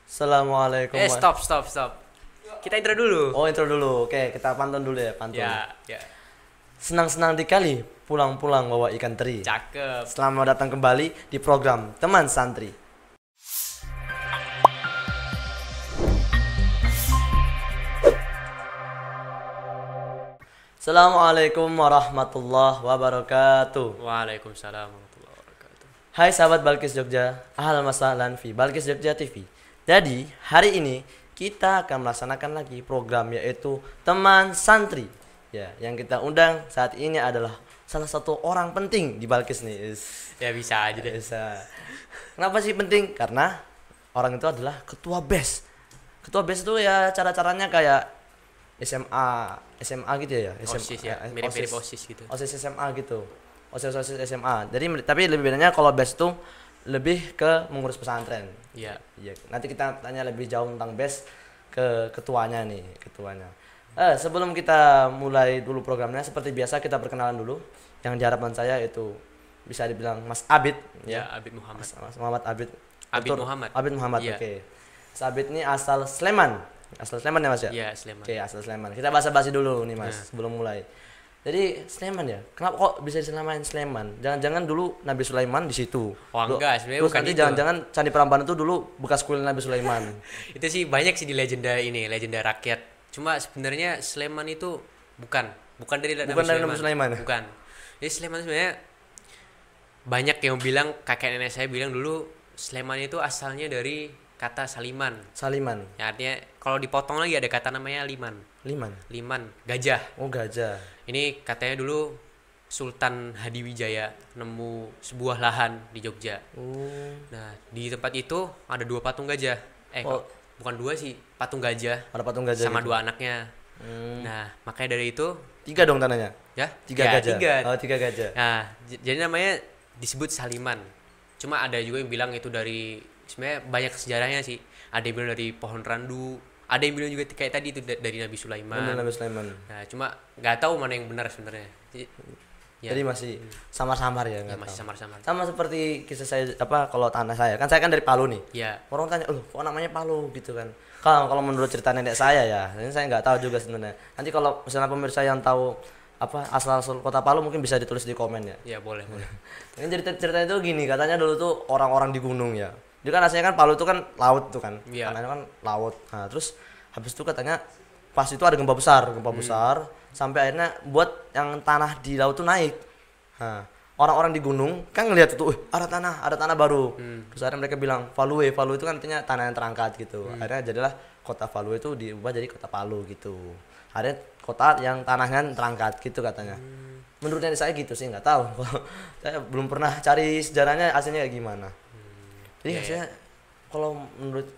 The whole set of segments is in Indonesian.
Assalamualaikum. Stop. Kita intro dulu. Oh, intro dulu. Oke, kita pantun dulu ya, pantun. Ya. Senang-senang dikali, pulang-pulang bawa ikan teri. Cakep. Selamat datang kembali di program Teman Santri. Assalamualaikum warahmatullahi wabarakatuh. Waalaikumsalam warahmatullahi wabarakatuh. Hai sahabat Balkis Jogja, ahlan wasahlan fi Balkis Jogja TV. Jadi, hari ini kita akan melaksanakan lagi program yaitu Teman Santri. Ya, yang kita undang saat ini adalah salah satu orang penting di Balkis nih. Ya bisa aja deh. Bisa. Kenapa sih penting? Karena orang itu adalah ketua BES. Ketua BES itu ya cara-caranya kayak SMA gitu ya. OSIS ya, mirip-mirip OSIS gitu. OSIS SMA gitu. OSIS SMA. Jadi tapi lebih bedanya kalau BES itu lebih ke mengurus pesantren. Iya. Iya. Nanti kita tanya lebih jauh tentang BES ke ketuanya nih, ketuanya. Sebelum kita mulai dulu programnya, seperti biasa kita perkenalan dulu. Yang di hadapan saya itu bisa dibilang Mas Abid. Ya, Abid Muhammad. Mas Muhammad Abid. Abid Betul. Muhammad. Abid Muhammad, Iya. oke. Mas Abid ini asal Sleman. Asal Sleman ya Mas ya? Iya, Sleman. Oke, asal Sleman. Kita basa-basi dulu nih Mas, sebelum mulai. Jadi Sleman ya, kenapa kok bisa disamain Sleman? Jangan-jangan dulu Nabi Sulaiman di situ. Oh, enggak, sebenarnya Terus bukan nanti itu. jangan-jangan Candi Prambanan itu dulu bekas kuil Nabi Sulaiman. Itu sih banyak sih di legenda rakyat. Cuma sebenarnya Sleman itu bukan dari Bukan dari Nabi Sulaiman. Bukan. Jadi Sleman sebenarnya banyak yang bilang, kakek nenek saya bilang dulu Sleman itu asalnya dari kata Saliman. Saliman. Ya, artinya kalau dipotong lagi ada kata namanya Liman. Liman. Gajah. Oh, gajah. Ini katanya dulu Sultan Hadiwijaya nemu sebuah lahan di Jogja. Oh. Nah, di tempat itu ada 2 patung gajah. Oh. Bukan 2 sih, patung gajah Ada patung gajah sama gitu. 2 anaknya. Nah, makanya dari itu 3 dong tanahnya. ya 3 ya, gajah. 3. Oh, 3 gajah. Nah, jadi namanya disebut Saliman. Cuma ada juga yang bilang itu dari, sebenarnya banyak sejarahnya sih. Ada yang bilang dari pohon randu, ada yang bilang juga kayak tadi itu dari Nabi Sulaiman. Benar Nabi Sulaiman. Nah, cuma nggak tahu mana yang benar sebenarnya. Jadi masih samar-samar ya, Ya, nggak masih tahu. samar-samar. Sama seperti kisah saya kalau tanah saya. Kan saya kan dari Palu nih. Ya, Orang tanya, kok namanya Palu gitu kan. Kalau menurut cerita nenek saya ya, ini saya nggak tahu juga sebenarnya. Nanti kalau misalnya pemirsa yang tahu asal-usul kota Palu mungkin bisa ditulis di komen ya. ya boleh. Ini ceritanya itu gini, katanya dulu tuh orang-orang di gunung ya. Dia kan aslinya kan Palu itu kan laut tuh kan. Iya. Tanahnya kan laut. Nah, terus habis itu katanya pas itu ada gempa besar sampai akhirnya buat yang tanah di laut tuh naik. Nah, orang-orang di gunung kan ngelihat itu, ada tanah baru. Terus akhirnya mereka bilang Value itu kan artinya tanah yang terangkat gitu. Akhirnya jadilah kota Value itu diubah jadi kota Palu gitu. Akhirnya kota yang tanahnya terangkat gitu katanya. Menurut saya gitu sih, nggak tahu. Saya belum pernah cari sejarahnya aslinya kayak gimana. Jadi aslinya kalau menurut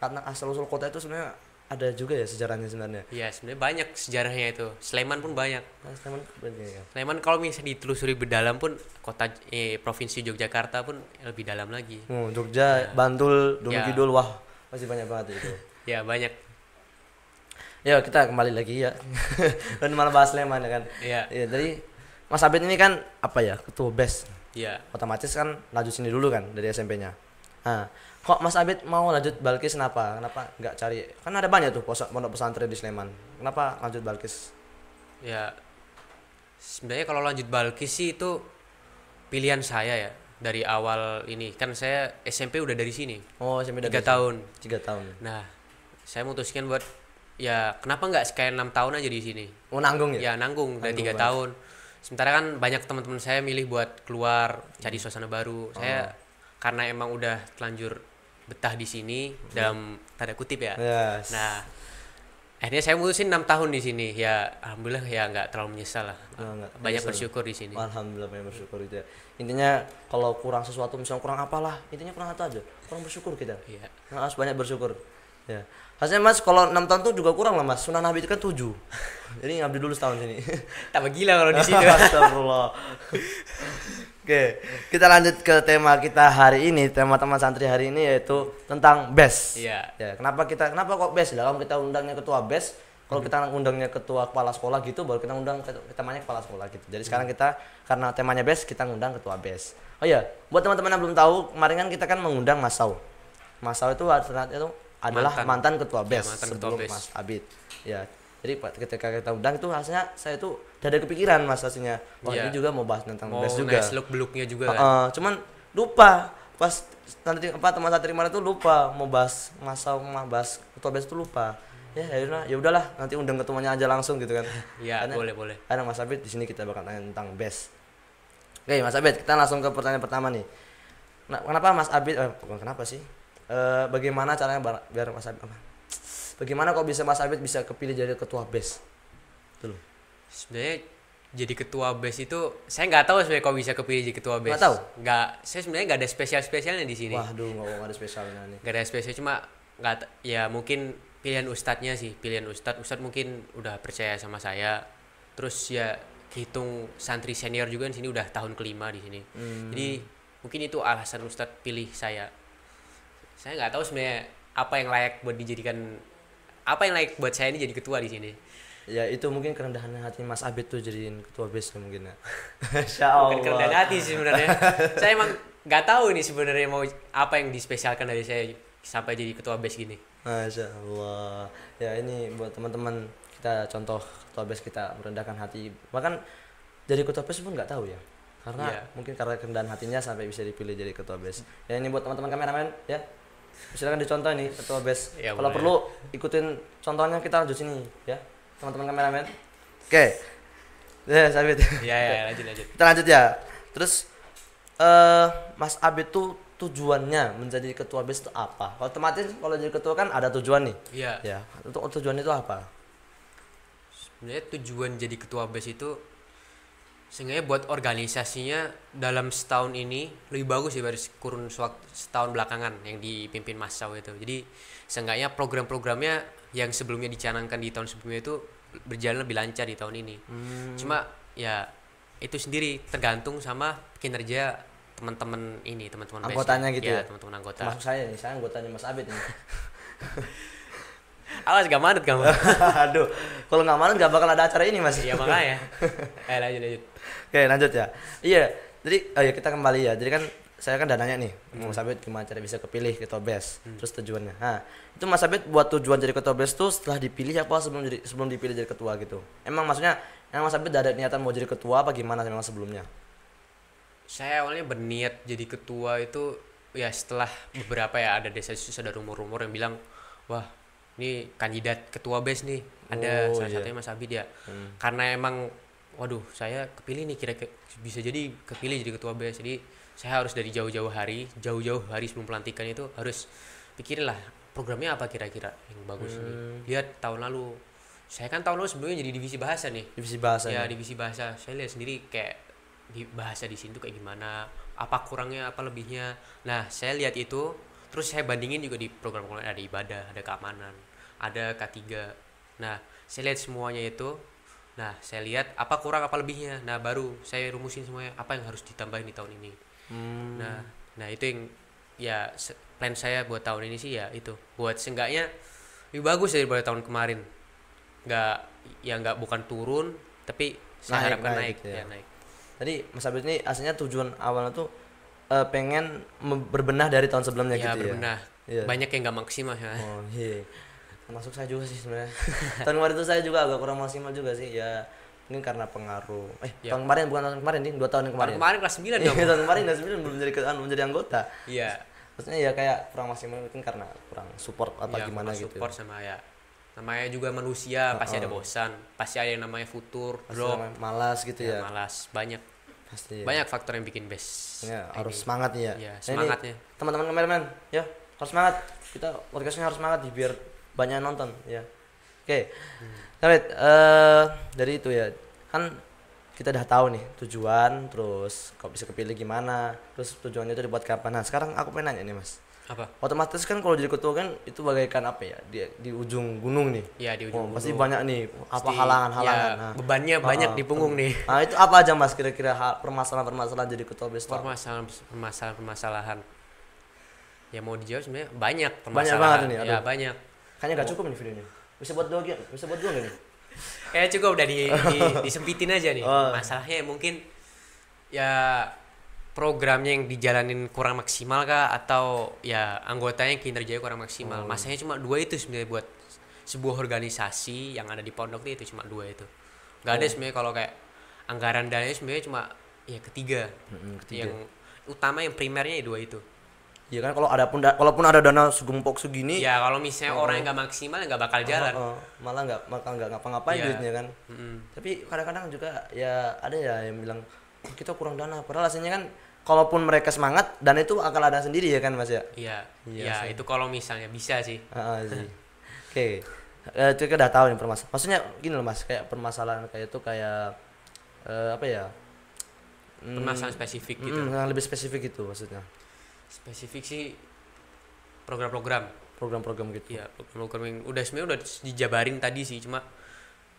karena asal usul kota itu sebenarnya ada juga ya sejarahnya sebenarnya. Iya, sebenarnya banyak sejarahnya itu. Sleman pun banyak. Nah, ya. Sleman kalau misalnya ditelusuri berdalam pun provinsi Yogyakarta pun lebih dalam lagi. Jogja, Bantul, Gunung Ya. Kidul, wah masih banyak banget itu. Ya, banyak. Ya kita kembali lagi ya. Dan malah bahas Sleman ya kan. Iya. Ya, jadi Mas Abid ini kan ketua BES. Iya. Otomatis kan lanjut sini dulu kan dari SMP-nya. Nah, kok Mas Abid mau lanjut Balkis kenapa? Kenapa nggak cari? Kan ada banyak tuh pondok pesantren di Sleman. Kenapa lanjut Balkis? Ya. Sebenarnya kalau lanjut Balkis sih itu pilihan saya ya. Dari awal ini kan saya SMP udah dari sini. Oh, SMP 3 tahun. 3 tahun. Nah, saya memutuskan buat ya kenapa nggak sekalian 6 tahun aja di sini. Oh, nanggung ya? Ya nanggung dari 3 banget. tahun. Sementara kan banyak teman-teman saya milih buat keluar cari suasana baru. Saya karena emang udah terlanjur betah di sini dalam tanda kutip ya. Yes. Nah, akhirnya saya mutusin 6 tahun di sini. Ya alhamdulillah ya nggak terlalu menyesal lah. Nggak Banyak menyesal. bersyukur di sini. Alhamdulillah banyak bersyukur itu ya. Intinya kalau kurang sesuatu misalnya kurang apalah, intinya kurang itu aja. Kurang bersyukur kita. Iya. Harus banyak bersyukur. Ya. Hasilnya Mas kalau 6 tahun tuh juga kurang lah Mas. Sunnah Nabi itu kan 7. Jadi ngabdi dulu setahun sini. Tambah gila kalau di sini. Astagfirullah. Oke, kita lanjut ke tema kita hari ini. Tema teman santri hari ini yaitu tentang BES. Iya. Ya, kenapa kok BES? Lah kalau kita undangnya ketua BES, kalau kita undangnya ketua kepala sekolah gitu baru kita undang temanya kepala sekolah gitu. Jadi sekarang kita karena temanya BES kita ngundang ketua BES. Oh iya, buat teman-teman yang belum tahu, kemarin kan kita kan mengundang Mas Sau. Mas Saw itu ternyata itu adalah mantan ketua BES mantan ketua sebelum BES. Mas Abid. Ya. Jadi ketika kita undang itu rasanya saya tuh udah ada kepikiran Mas aslinya. Wah, Iya. ini juga mau bahas tentang Mau BES juga. seluk beluknya juga kan. Cuman lupa pas nanti teman saya terima itu lupa mau bahas bahas ketua BES itu lupa. Ya udahlah nanti undang ketuanya aja langsung gitu kan. Iya, boleh. Karena Mas Abid di sini kita bakal tanya tentang BES. Oke, Mas Abid, kita langsung ke pertanyaan pertama nih. Nah, kenapa Mas Abid bukan kenapa sih? Bagaimana caranya biar Mas Abid bagaimana kok bisa Mas Abid bisa kepilih jadi ketua BES? Tuh. Sebenarnya jadi ketua BES itu saya nggak tahu sebenarnya kok bisa kepilih jadi ketua BES. Nggak tahu? Saya sebenarnya nggak ada spesialnya di sini. Waduh, nggak ada spesialnya nih. Nggak ada spesial, cuma ya mungkin pilihan ustadznya sih, ustadz mungkin udah percaya sama saya. Terus ya hitung santri senior juga di sini udah tahun kelima di sini. Jadi mungkin itu alasan ustadz pilih saya. Saya nggak tahu sebenarnya apa yang layak buat saya ini jadi ketua di sini. Ya itu mungkin kerendahan hati Mas Abid tuh jadiin ketua BES mungkin ya. Insyaallah. Bukan kerendahan hati sih sebenarnya. Saya emang nggak tahu ini sebenarnya mau apa yang dispesialkan dari saya sampai jadi ketua BES gini. Masya Allah. Ya ini buat teman-teman kita contoh ketua BES kita merendahkan hati. Bahkan jadi ketua BES pun nggak tahu ya. Karena mungkin karena kerendahan hatinya sampai bisa dipilih jadi ketua BES. Ya ini buat teman-teman kameramen ya. Silakan dicontoh nih ketua BES. Ya, kalau boleh. perlu ikutin contohnya kita lanjut sini ya. Teman-teman kameramen. Oke. Ya, Sabit. Ya, lanjut. Kita lanjut ya. Terus Mas Abid tuh tujuannya menjadi ketua BES itu apa? Otomatis kalau jadi ketua kan ada tujuan nih. Iya. Ya, untuk tujuan itu apa? Sebenarnya tujuan jadi ketua BES itu seenggaknya buat organisasinya dalam setahun ini lebih bagus ya dari kurun setahun belakangan yang dipimpin Mas Saw itu. Jadi seenggaknya program-programnya yang sebelumnya dicanangkan di tahun sebelumnya itu berjalan lebih lancar di tahun ini. Cuma ya itu sendiri tergantung sama kinerja teman-teman anggotanya BES. gitu ya. Teman-teman anggota. Termasuk saya nih, saya anggotanya Mas Abid ini. Awas gak manut kamu. Aduh, kalau nggak manut nggak bakal ada acara ini Mas. Iya makanya. Lanjut. Oke, lanjut ya. Iya, jadi kita kembali ya. Jadi kan saya kan dananya nih, Mas Abid gimana cara bisa kepilih ketua BES, terus tujuannya. Nah, itu Mas Abid buat tujuan jadi ketua BES tuh setelah dipilih apa sebelum dipilih jadi ketua gitu? Emang maksudnya Mas Abid ada niatan mau jadi ketua apa gimana memang sebelumnya? Saya awalnya berniat jadi ketua itu ya setelah beberapa ya ada desas-desus, ada rumor-rumor yang bilang wah ini kandidat ketua BES nih ada salah satunya Mas Abid ya. Karena emang waduh saya kepilih nih kira-kira bisa jadi kepilih jadi ketua BES, jadi saya harus dari jauh-jauh hari sebelum pelantikan itu harus pikirin lah programnya apa kira-kira yang bagus nih. Lihat tahun lalu saya kan tahun lalu sebelumnya jadi divisi bahasa nih. Divisi bahasa. Ya divisi bahasa, saya lihat sendiri kayak di bahasa di sini tuh kayak gimana, apa kurangnya, apa lebihnya. Nah saya lihat itu, terus saya bandingin juga di program-program ada ibadah, ada keamanan, ada K3. Nah saya lihat semuanya itu, nah saya lihat apa kurang apa lebihnya, nah baru saya rumusin semuanya apa yang harus ditambahin di tahun ini. Nah itu yang ya plan saya buat tahun ini sih ya itu, buat seenggaknya lebih bagus daripada tahun kemarin. Nggak bukan turun, tapi saya harapkan naik gitu ya. Naik. Tadi Mas Abid ini aslinya tujuan awalnya tuh pengen berbenah dari tahun sebelumnya Ya gitu berbenah. ya. Banyak yang nggak maksimal ya. Oh iya. Termasuk saya juga sih sebenarnya. Tahun kemarin itu saya juga agak kurang maksimal juga sih ya. Mungkin karena pengaruh. Tahun kemarin bukan tahun kemarin nih, 2 tahun yang kemarin. Tahun kemarin kelas 9 dong. Tahun kemarin kelas 9 belum menjadi anggota. Iya. Maksudnya ya kayak kurang maksimal mungkin karena kurang support apa Ya, gimana gitu. support sama ya. Namanya juga manusia, pasti ada bosan, pasti ada yang namanya futur, Pasti drop, namanya malas gitu ya. malas, banyak Pasti. Ya. banyak faktor yang bikin best. Ya, harus semangat nih ya. Iya, Nah, ini semangatnya. teman-teman kameramen, ya harus semangat. Kita podcastnya harus semangat nih, biar banyak yang nonton ya. Oke. David, dari itu ya kan kita udah tahu nih tujuan, terus kok bisa kepilih gimana, terus tujuannya itu dibuat kapan. Nah sekarang aku pengen nanya nih Mas. Apa? Otomatis kan kalau jadi ketua kan itu bagaikan apa ya, di ujung gunung nih. Ya di ujung Pasti gunung. banyak nih apa Pasti, halangan-halangan. ya, Nah, bebannya banyak di punggung nih. Nah itu apa aja Mas kira-kira permasalahan-permasalahan jadi ketua BES? Permasalahan. Ya mau dijawab sebenarnya banyak Banyak permasalahan. banget ini. Ya Aduh. banyak. Kayaknya gak cukup nih videonya. Bisa buat dua gak nih? Cukup udah disempitin aja nih. Oh. Masalahnya mungkin ya programnya yang dijalanin kurang maksimal kah, atau ya anggotanya kinerjanya kurang maksimal. Masanya cuma dua itu sebenarnya buat sebuah organisasi yang ada di pondok itu cuma dua itu. Nggak ada sebenarnya kalau kayak anggaran dananya sebenarnya cuma ya ketiga. Ketiga. Yang utama yang primernya ya dua itu. Iya kan, kalau ada pun kalaupun ada dana segempok segini, Ya kalau misalnya orang yang nggak maksimal nggak bakal jalan. malah nggak ngapa-ngapain Iya. duitnya kan. Tapi kadang-kadang juga ya ada ya yang bilang kita kurang dana, padahal aslinya kan kalaupun mereka semangat dan itu akan ada sendiri ya kan Mas ya. Iya. Iya Ya sih. itu kalau misalnya bisa sih. Sih. Oke. Itu kita udah tahu nih permasalahan. Maksudnya gini loh Mas, kayak permasalahan kayak itu kayak apa ya? Permasalahan spesifik gitu. Yang lebih spesifik itu maksudnya. Spesifik sih program-program. Program-program gitu. Iya, program-program yang sebenarnya udah dijabarin tadi sih, cuma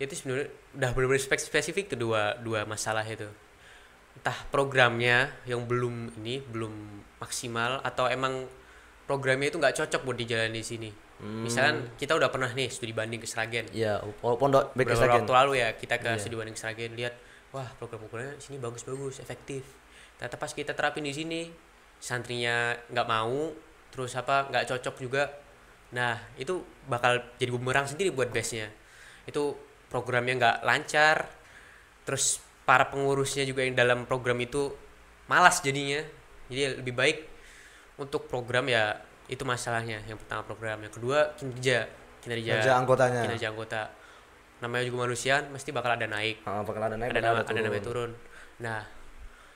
itu sebenarnya udah benar-benar spesifik tuh dua masalah itu. Entah programnya yang belum maksimal, atau emang programnya itu nggak cocok buat dijalani di sini. Misalkan kita udah pernah nih studi banding ke Sragen. Iya, pondok BK Beberapa Sragen. waktu lalu ya kita ke Iya. studi banding ke Sragen, lihat wah program-programnya sini bagus-bagus, efektif. Ternyata pas kita terapin di sini, santrinya nggak mau, terus nggak cocok juga. Nah itu bakal jadi bumerang sendiri buat base-nya. Itu programnya nggak lancar, terus para pengurusnya juga yang dalam program itu malas jadinya. Jadi lebih baik untuk program ya itu masalahnya. Yang pertama program, yang kedua kinerja Anggotanya. kinerja anggota. Namanya juga manusia, mesti bakal ada naik, Bakal ada naik, ada namanya turun. Nah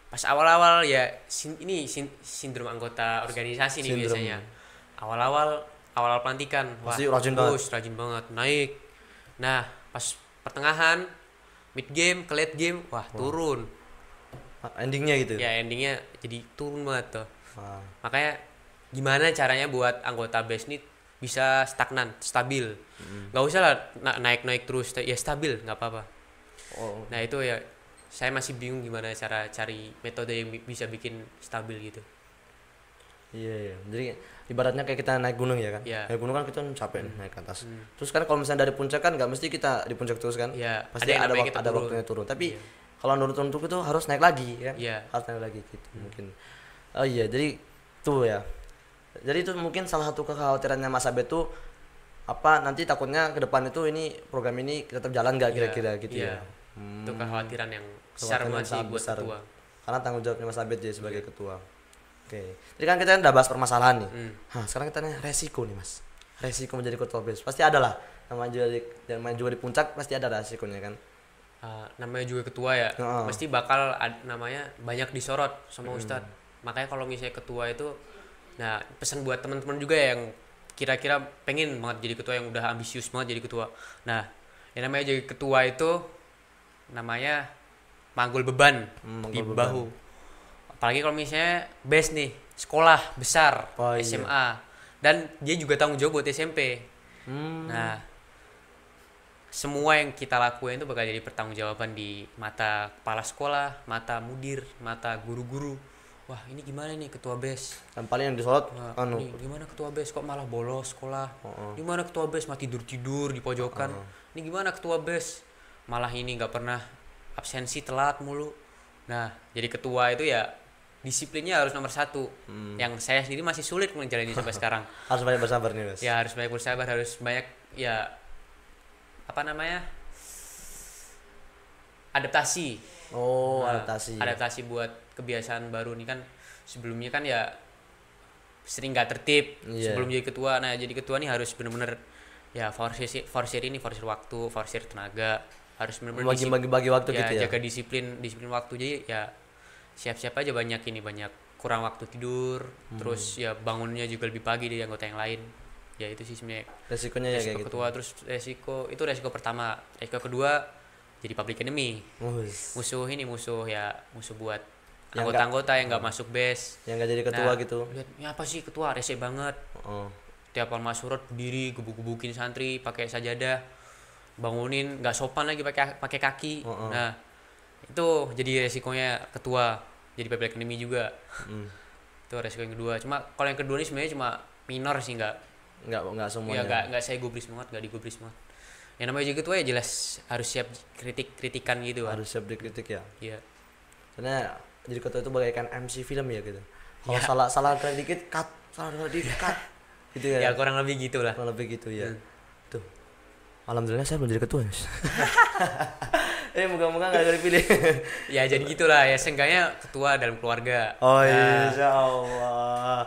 pas awal-awal ya sindrom anggota organisasi nih biasanya. Awal pelantikan, wah pasti rajin banget naik. Nah pas pertengahan, mid game ke late game, wah turun. Endingnya gitu. Ya endingnya jadi turun banget tuh. Wah. Makanya gimana caranya buat anggota base ini bisa stagnan, stabil. Nggak usah lah naik terus, ya stabil nggak apa-apa. Nah itu ya saya masih bingung gimana cara cari metode yang bisa bikin stabil gitu. Iya. Jadi ibaratnya kayak kita naik gunung ya kan. Iya. Naik gunung kan kita capek nih naik ke atas. Terus kan kalau misalnya dari puncak kan nggak mesti kita di puncak terus kan. Iya, Pasti ada yang ada namanya kita turun. waktunya turun. Tapi kalau nurun itu harus naik lagi kan. Iya. Harus naik lagi gitu mungkin. Oh iya, jadi tuh ya. Jadi itu mungkin salah satu kekhawatirannya Mas Abed tuh apa, nanti takutnya ke depan itu ini program ini tetap jalan nggak kira-kira gitu Iya. ya. Itu kekhawatiran yang besar banget sih buat ketua. Karena tanggung jawabnya Mas Abed jadi sebagai ketua. Oke. Jadi kan kita udah bahas permasalahan nih. Sekarang kita nanya resiko nih Mas. Resiko menjadi ketua BES. Pasti ada lah. Namanya juga di puncak pasti ada resikonya kan. Namanya juga ketua ya. Pasti bakal namanya banyak disorot sama Ustadz. Makanya kalau misalnya ketua itu, nah pesan buat teman-teman juga yang kira-kira pengen banget jadi ketua, yang udah ambisius banget jadi ketua. Nah, yang namanya jadi ketua itu namanya manggul beban di bahu. Apalagi kalau misalnya base nih, sekolah besar, SMA, dan dia juga tanggung jawab buat SMP. Nah, semua yang kita lakuin itu bakal jadi pertanggungjawaban di mata kepala sekolah, mata mudir, mata guru-guru. Wah ini gimana nih ketua BES? Dan paling yang disorot Ini gimana ketua BES kok malah bolos sekolah? Gimana ketua BES mati tidur di pojokan? Ini gimana ketua BES malah ini nggak pernah absensi, telat mulu? Nah jadi ketua itu ya disiplinnya harus nomor 1. Yang saya sendiri masih sulit menjalani sampai sekarang. Harus banyak bersabar nih Mas. Ya harus banyak bersabar, harus banyak ya adaptasi. Adaptasi buat kebiasaan baru nih kan. Sebelumnya kan ya sering nggak tertib sebelum jadi ketua. Nah jadi ketua nih harus bener-bener ya forsir waktu, forsir tenaga, harus bener-bener bagi waktu ya, gitu ya. jaga disiplin waktu. Jadi ya siap-siap aja banyak kurang waktu tidur, terus ya bangunnya juga lebih pagi dari anggota yang lain. Ya itu sih sebenarnya resikonya ya kayak ketua. Terus resiko pertama. Resiko kedua jadi public enemy. Musuh buat anggota-anggota yang nggak masuk BES, yang nggak jadi ketua gitu. Lihat, ini apa sih ketua rese banget. Tiap malam surut berdiri gebuk-gebukin santri pakai sajadah, bangunin nggak sopan lagi pakai kaki. Nah itu jadi resikonya ketua, jadi public enemy juga. Itu resiko yang kedua. Cuma kalau yang kedua ini sebenarnya cuma minor sih, nggak semuanya. Ya nggak saya gubris banget, nggak digubris banget. Yang namanya juga ketua ya jelas harus siap kritikan gitu. Harus siap dikritik ya. Iya. Karena jadi ketua itu bagaikan MC film ya gitu. Kalau Ya. salah gerak dikit cut, salah gerak dikit cut. Gitu ya. Ya kurang lebih gitulah. Kurang lebih gitu ya. Tuh. Alhamdulillah saya belum jadi ketua, Mas. Moga-moga enggak dipilih. Ya jadi gitulah ya, seenggaknya ketua dalam keluarga. Oh Nah, insya Allah.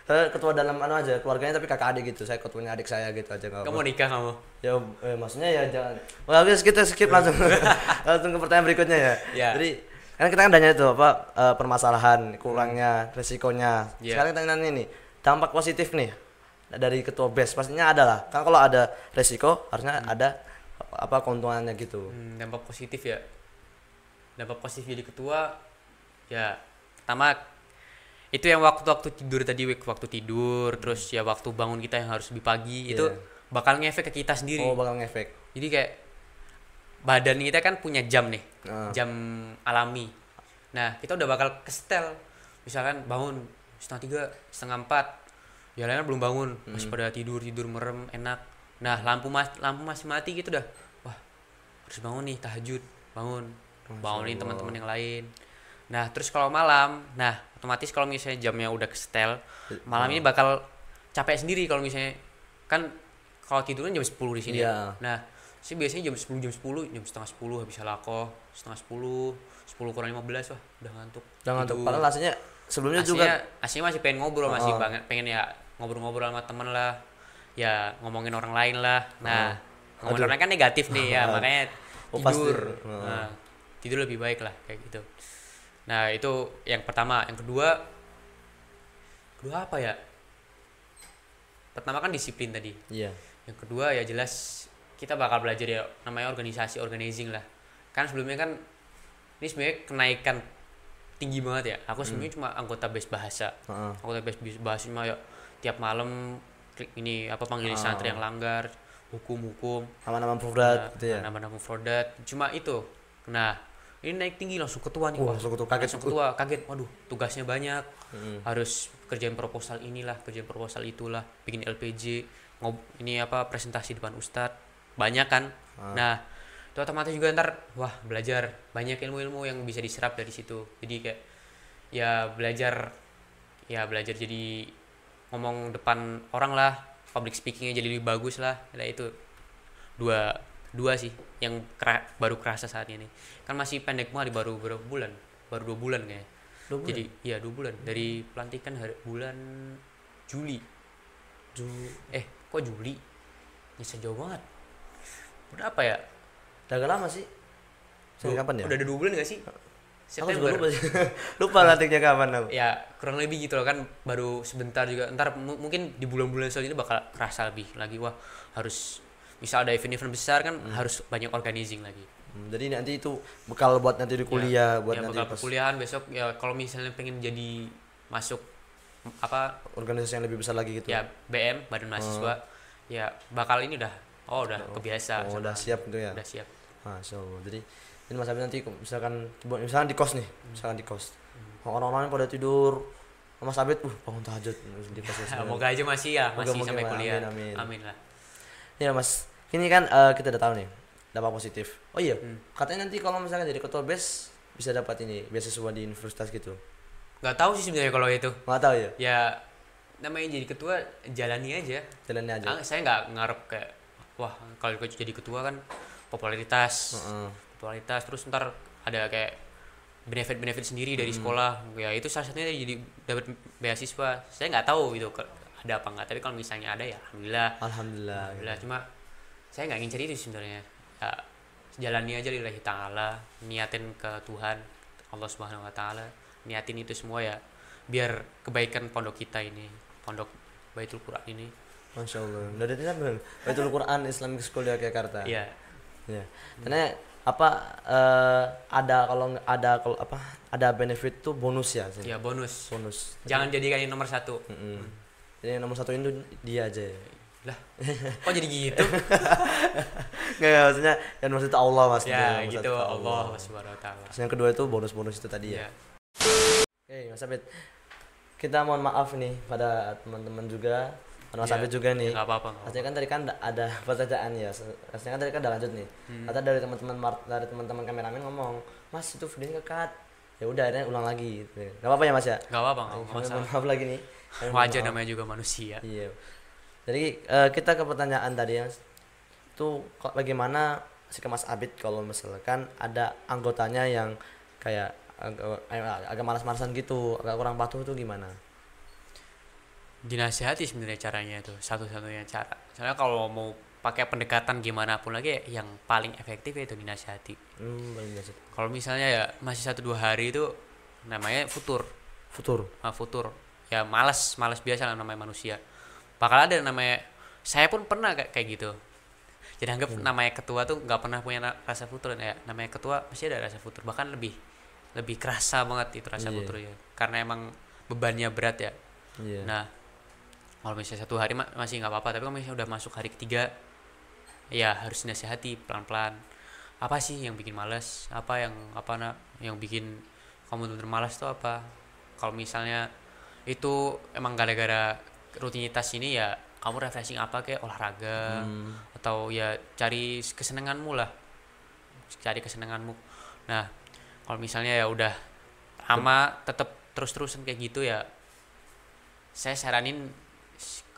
Saya ketua dalam aja keluarganya tapi kakak adik gitu. Saya ketuanya adik saya gitu aja nggak kamu apa. mau nikah kamu? Ya maksudnya ya jangan. Wah, habis kita skip langsung. Langsung ke pertanyaan berikutnya ya. Ya. Jadi kan kita kan nanya itu apa permasalahan, kurangnya, resikonya. Ya. Sekarang kita nanya nih, dampak positif nih dari ketua BES pastinya ada lah. Kan kalau ada resiko harusnya ada apa keuntungannya gitu. Dampak positif ya. Dampak positif jadi ketua ya, pertama itu yang waktu tidur tadi, waktu tidur, terus ya waktu bangun kita yang harus lebih pagi, itu Iya. bakal ngefek ke kita sendiri. Oh, bakal ngefek. Jadi kayak badan kita kan punya jam nih, jam alami. Nah kita udah bakal kestel, misalkan bangun 3:30, 3:30, ya lainnya belum bangun, masih pada tidur merem enak. Nah lampu masih mati gitu dah, wah harus bangun nih, tahajud, bangunin teman-teman yang lain. Nah terus kalau malam, nah otomatis kalau misalnya jamnya udah kestel, malam ini bakal capek sendiri. Kalau misalnya kan kalau tidurnya jam 10 di sini ya. Iya. Nah sih biasanya jam 10, jam setengah 10 habis lakoh, setengah 10 kurang 15, wah udah ngantuk. Jangan tuh. Tidur. Padahal aslinya sebelumnya juga Aslinya masih pengen ngobrol, masih pengen ya ngobrol-ngobrol sama temen lah, ya ngomongin orang lain lah. Nah ngomongin orang lain kan negatif nih ya, makanya Oh, pasti. tidur. Nah, tidur lebih baik lah kayak gitu. Nah itu yang pertama. Yang kedua apa ya? Pertama kan disiplin tadi. iya. Yang kedua ya jelas kita bakal belajar ya namanya organisasi, organizing lah. Kan sebelumnya kan ini sebenarnya kenaikan tinggi banget ya. Aku sebenarnya cuma anggota BES bahasa. Anggota BES bahasa cuma ya tiap malam ini apa panggil santri yang langgar, hukum. Nama-nama Mufrad gitu ya. Nama-nama Mufradat. Cuma itu. Nah, ini naik tinggi langsung ketua nih. Langsung ketua, kaget. Langsung ketua, kaget. Waduh, tugasnya banyak. Harus kerjain proposal inilah, kerjain proposal itulah, bikin LPJ, ini apa presentasi depan ustadz. Banyak kan. Nah, itu otomatis juga ntar wah belajar banyak ilmu-ilmu yang bisa diserap dari situ. Jadi kayak ya belajar jadi ngomong depan orang lah, public speakingnya jadi lebih bagus lah. Nah itu dua sih yang baru kerasa saat ini. Kan masih pendek banget, baru berapa bulan, baru 2 bulan kayaknya. 2 bulan? Jadi iya 2 bulan dari pelantikan bulan Juli. Kok Juli? Nyesel jauh banget. Udah apa ya? Udah agak lama sih. Sampai kapan ya? Udah ada 2 bulan gak sih? Aku juga lupa sih. Lupa lantiknya kapan aku. Ya kurang lebih gitu loh, kan baru sebentar juga. Ntar mungkin di bulan-bulan selanjutnya bakal kerasa lebih lagi. Wah harus misal ada event-event besar kan harus banyak organizing lagi. Jadi nanti itu bekal buat nanti di kuliah, buat nanti bakal perkuliahan besok ya. Kalau misalnya pengen jadi masuk apa organisasi yang lebih besar lagi gitu. ya BM Badan Mahasiswa ya bakal ini udah kebiasa. Oh, udah siap gitu ya. Udah siap. Masya Allah. Jadi ini Mas Abi nanti misalkan di kos nih, misalkan di kos. Orang-orang pada tidur, Mas Abid bangun tahajud di kos. Semoga aja masih Moga-moga, sampai kuliah. amin. Amin lah. Ya Mas, ini kan kita udah tahu nih dampak positif. Oh iya, katanya nanti kalau misalnya jadi ketua BES bisa dapat ini beasiswa di universitas gitu. Nggak tahu sih sebenarnya kalau itu. Nggak tahu ya? Ya namanya jadi ketua jalani aja. Jalannya aja. Saya nggak ngarep kayak wah kalau jadi ketua kan popularitas terus ntar ada kayak benefit sendiri dari sekolah. Ya itu salah satunya jadi dapat beasiswa. Saya nggak tahu itu ada apa nggak, tapi kalau misalnya ada ya alhamdulillah. Cuma saya nggak ngincer itu sebenarnya. Ya, jalani aja lillahi ta'ala, niatin ke Tuhan Allah Subhanahu wa taala, niatin itu semua ya biar kebaikan pondok kita ini, pondok Baitul Quran ini. Masya Allah. Udah ada benar. Baitul Quran Islamic School di Jakarta. Iya. Ya. Karena ada benefit tuh bonus ya. Iya bonus. Jangan jadikan ini nomor 1. Jadi nomor 1 itu dia aja. Lah, kok jadi gitu? Nggak, maksudnya yang nomor 1 itu Allah Mas. Ya gitu, Allah Subhanahu wa taala. Yang kedua itu bonus-bonus itu tadi ya. Oke, Mas Abid. Kita mohon maaf nih pada teman-teman juga, Mas Abid juga nih. Enggak apa-apa. Pastinya kan tadi kan ada pertanyaan ya. Pastinya kan tadi kan udah lanjut nih. Kata dari teman-teman kameramen ngomong, "Mas, itu videonya nge-cut." Ya udah akhirnya ulang lagi gitu. Gak apa-apa ya Mas ya. Nggak apa-apa, nggak Mohon masalah. maaf lagi nih. Wajar, Maaf. namanya juga manusia. Iya. Jadi kita ke pertanyaan tadi ya. Itu bagaimana sikap Mas Abid kalau misalkan ada anggotanya yang kayak agak malas-malasan gitu, agak kurang patuh itu gimana? Dinasihati sebenarnya caranya itu satu-satunya cara. Soalnya kalau mau pakai pendekatan gimana pun lagi, yang paling efektif itu dinasihati. Paling biasa. Kalau misalnya ya masih 1-2 hari itu namanya futur. Futur. Futur ya, malas biasa lah, namanya manusia. Bakal ada namanya, saya pun pernah kayak gitu. Jadi anggap namanya ketua tuh nggak pernah punya rasa futur ya. Namanya ketua pasti ada rasa futur, bahkan lebih kerasa banget itu rasa Iya. futur ya, karena emang bebannya berat ya. Iya. Nah, kalau misalnya 1 hari masih nggak apa-apa, tapi kalau misalnya udah masuk hari ketiga, ya harus nasihati pelan-pelan. Apa sih yang bikin malas? Yang bikin kamu bener malas tuh apa? Kalau misalnya itu emang gara-gara rutinitas ini, ya kamu refreshing apa, kayak olahraga atau ya cari kesenanganmu lah, cari kesenanganmu. Nah, kalau misalnya ya udah lama tetap terus-terusan kayak gitu ya, saya saranin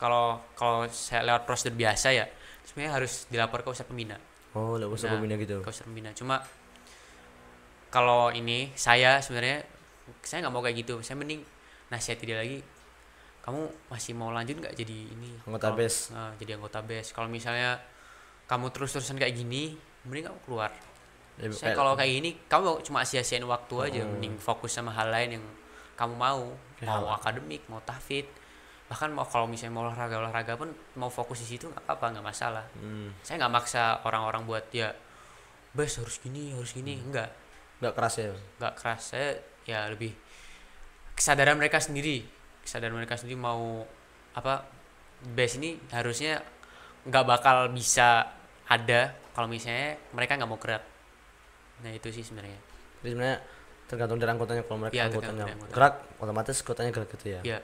kalau saya lewat prosedur biasa ya sebenarnya harus dilapor ke Ustadz Pembina. Oh, enggak usah pembina gitu. Ke Ustadz Pembina. Cuma kalau ini saya sebenarnya saya nggak mau kayak gitu. Saya mending nasihati dia lagi. Kamu masih mau lanjut nggak jadi ini Anggota BES? Jadi anggota BES. Kalau misalnya kamu terus-terusan kayak gini, mending kamu keluar. Ya, Saya kalau kayak gini, kamu cuma sia-siain waktu aja. Mending fokus sama hal lain yang kamu mau akademik, mau tahfidz, bahkan mau kalau misalnya mau olahraga pun mau fokus di situ nggak apa-apa, nggak masalah. Saya nggak maksa orang-orang buat ya BES harus gini enggak keras ya. nggak keras. Saya ya lebih kesadaran mereka sendiri mau apa, BES ini harusnya nggak bakal bisa ada kalau misalnya mereka nggak mau gerak. Nah itu sih sebenarnya. Jadi sebenarnya tergantung dari anggotanya. Kalau mereka Ya, anggotanya anggota. gerak, otomatis anggotanya gerak gitu ya. Ya,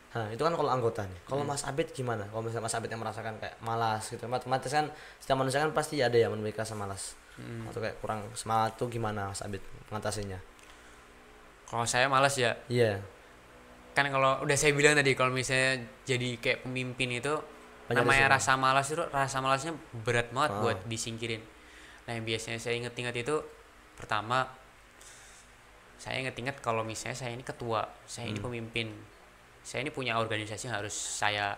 Nah, itu kan kalau anggota nih. Kalau Mas Abid gimana? Kalau misalnya Mas Abid yang merasakan kayak malas gitu. Otomatis kan setiap manusia kan pasti ada yang memiliki rasa malas. Atau kayak kurang semangat tuh gimana Mas Abid mengatasinya? kalau saya malas ya. Iya. Kan kalau udah saya bilang tadi, kalau misalnya jadi kayak pemimpin itu Banyak namanya resiko. rasa malasnya berat banget buat disingkirin. Nah yang biasanya saya inget-inget itu, pertama saya inget-inget kalau misalnya saya ini ketua, saya ini pemimpin, saya ini punya organisasi yang harus saya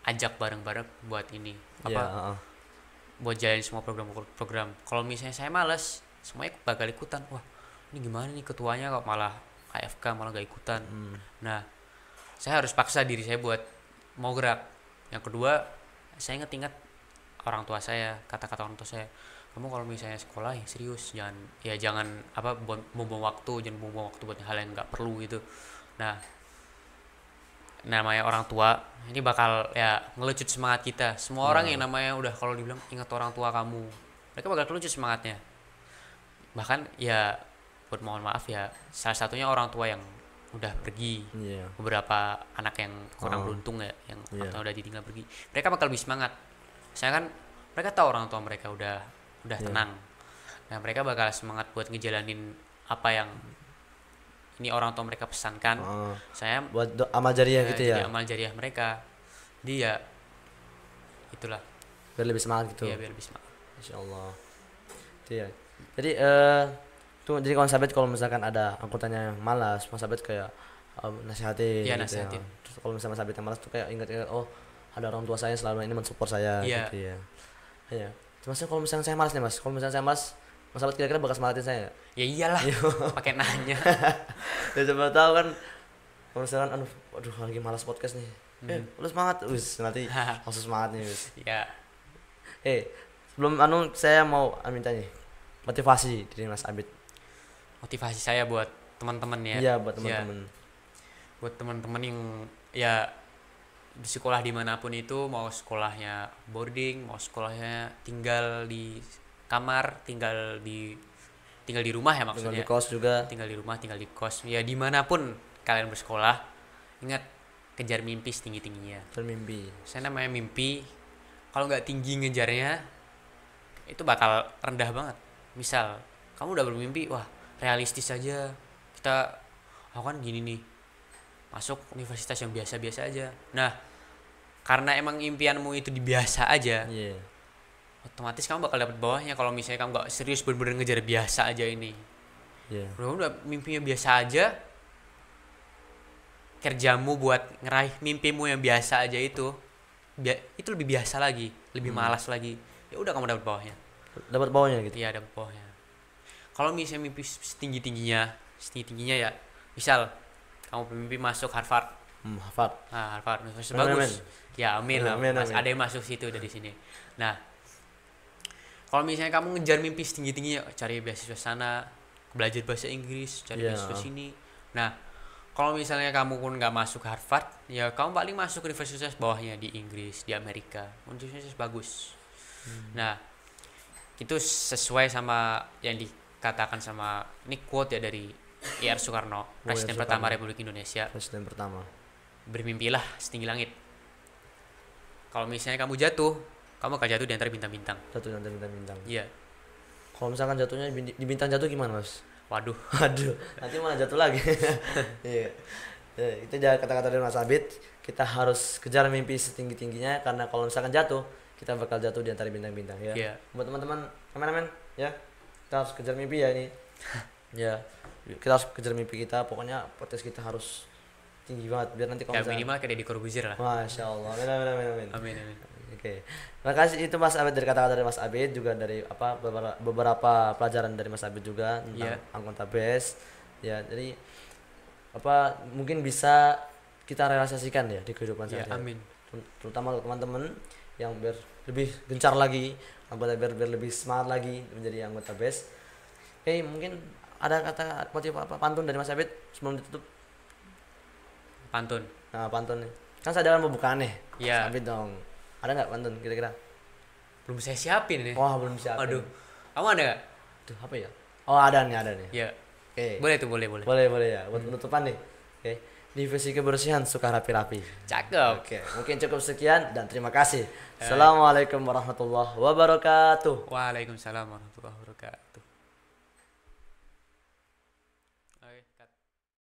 ajak bareng-bareng buat ini buat jalan semua program. Kalau misalnya saya malas, semuanya bakal ikutan. Wah, ini gimana nih ketuanya kok malah AFK, malah gak ikutan. Nah, saya harus paksa diri saya buat mau gerak. Yang kedua, saya ingat orang tua saya, kata-kata orang tua saya, kamu kalau misalnya sekolah ya serius, jangan buang waktu, jangan buang waktu buat hal yang nggak perlu gitu. Nah, namanya orang tua ini bakal ya ngelecut semangat kita. Semua orang yang namanya udah kalau dibilang ingat orang tua kamu, mereka bakal ngelecut semangatnya. Bahkan ya buat mohon maaf ya, salah satunya orang tua yang udah pergi, beberapa anak yang kurang beruntung ya, yang udah ditinggal pergi, mereka bakal lebih semangat. Saya kan mereka tahu orang tua mereka udah tenang. Nah mereka bakal semangat buat ngejalanin apa yang ini orang tua mereka pesankan. Saya buat amal jariah gitu ya. Amal jariah mereka. Dia itulah. Biar lebih semangat gitu. Iya, biar lebih semangat. Insyaallah. Itu ya. Jadi jadi kalau misalkan ada anggotanya yang malas, Mas Abid kayak nasihatin ya, gitu nasihatin. ya. Terus kalau misalnya Mas Abid yang malas tuh kayak ingat oh ada orang tua saya selama ini mensupport saya gitu ya. Iya. Terus kalau misalnya saya malas nih Mas, Mas Abid kira-kira bakal semangatin saya gak? Ya iyalah. Pakai nanya. Ya coba tahu kan kalau misalkan aduh lagi malas podcast nih. Lu semangat, nanti langsung semangat nih, wis. Ya. Sebelum saya mau minta nih motivasi dari Mas Abid. Motivasi saya buat teman-teman ya. Iya, buat teman-teman. Buat teman-teman yang ya di sekolah dimanapun itu, mau sekolahnya boarding, mau sekolahnya tinggal di kamar, tinggal di rumah ya maksudnya. Tinggal di kos juga. Tinggal di rumah, tinggal di kos. Ya dimanapun kalian bersekolah, ingat kejar mimpi setinggi-tingginya. Bermimpi. Saya namanya mimpi, kalau nggak tinggi ngejarnya, itu bakal rendah banget. Misal, kamu udah bermimpi, wah realistis aja, aku kan gini nih, masuk universitas yang biasa-biasa aja. Nah, karena emang impianmu itu di biasa aja, Iya. otomatis kamu bakal dapat bawahnya kalau misalnya kamu nggak serius bener-bener ngejar biasa aja ini. Iya. Udah mimpinya biasa aja, kerjamu buat ngeraih mimpimu yang biasa aja itu itu lebih biasa lagi, lebih malas lagi. Ya udah kamu dapat bawahnya. Dapat bawahnya gitu. Iya, dapat bawahnya. Kalau misalnya mimpi setinggi-tingginya ya, misal kamu mimpi masuk Harvard. Harvard. Nah, Harvard universitas Amin, bagus. Ya, amin lah. Amin, Mas, amin. ada yang masuk situ dari sini. Nah, kalau misalnya kamu ngejar mimpi setinggi-tingginya, cari beasiswa sana, belajar bahasa Inggris, cari Iya. beasiswa sini. Nah, kalau misalnya kamu pun nggak masuk Harvard, ya kamu paling masuk universitas bawahnya di Inggris, di Amerika, universitas bagus. Nah, itu sesuai sama yang dikatakan sama, ini quote ya dari I.R. Soekarno, Presiden Soekarno. pertama Republik Indonesia. Presiden pertama. Bermimpilah setinggi langit. Kalau misalnya kamu jatuh, kamu akan jatuh di antara bintang-bintang. Jatuh nanti bintang-bintang. Iya. Kalau misalkan jatuhnya di bintang jatuh gimana, Mas? Waduh. Aduh, nanti malah jatuh lagi. Iya. Ya, itu jaga kata-kata dari Mas Abid. Kita harus kejar mimpi setinggi-tingginya karena kalau misalkan jatuh, kita bakal jatuh di antara bintang-bintang ya. Iya. Buat teman-teman, kameramen ya. Kita harus kejar mimpi ya ini. Ya. Kita harus kejar mimpi kita. Pokoknya podcast kita harus tinggi banget biar nanti kalau Ya misalkan minimal kayak Deddy Corbuzier lah. Masya Allah. Amin, amin, amin, amin. Amin, amin. Oke. Terima kasih itu Mas Abid dari kata-kata dari Mas Abid juga dari beberapa pelajaran dari Mas Abid juga tentang Iya. Akuntabes. Ya, jadi mungkin bisa kita realisasikan ya di kehidupan Ya, sehari-hari. amin. Terutama untuk teman-teman yang biar lebih gencar lagi, biar lebih semangat lagi menjadi anggota BES. Oke, mungkin ada kata motif apa pantun dari Mas Abid sebelum ditutup? Pantun. Nah, pantun nih. Kan saya dalam pembukaan nih. Iya. Mas Abid dong. Ada nggak pantun kira-kira? Belum saya siapin ini. Wah, belum siap. Aduh. Kamu ada gak? Tuh, apa ya? Oh, ada nih. Ya. Oke. Boleh tuh, boleh. Boleh ya. Buat penutupan nih. Oke. Divisi kebersihan suka rapi-rapi. Cakep. Oke, mungkin cukup sekian dan terima kasih. Assalamualaikum warahmatullahi wabarakatuh. Waalaikumsalam warahmatullahi wabarakatuh.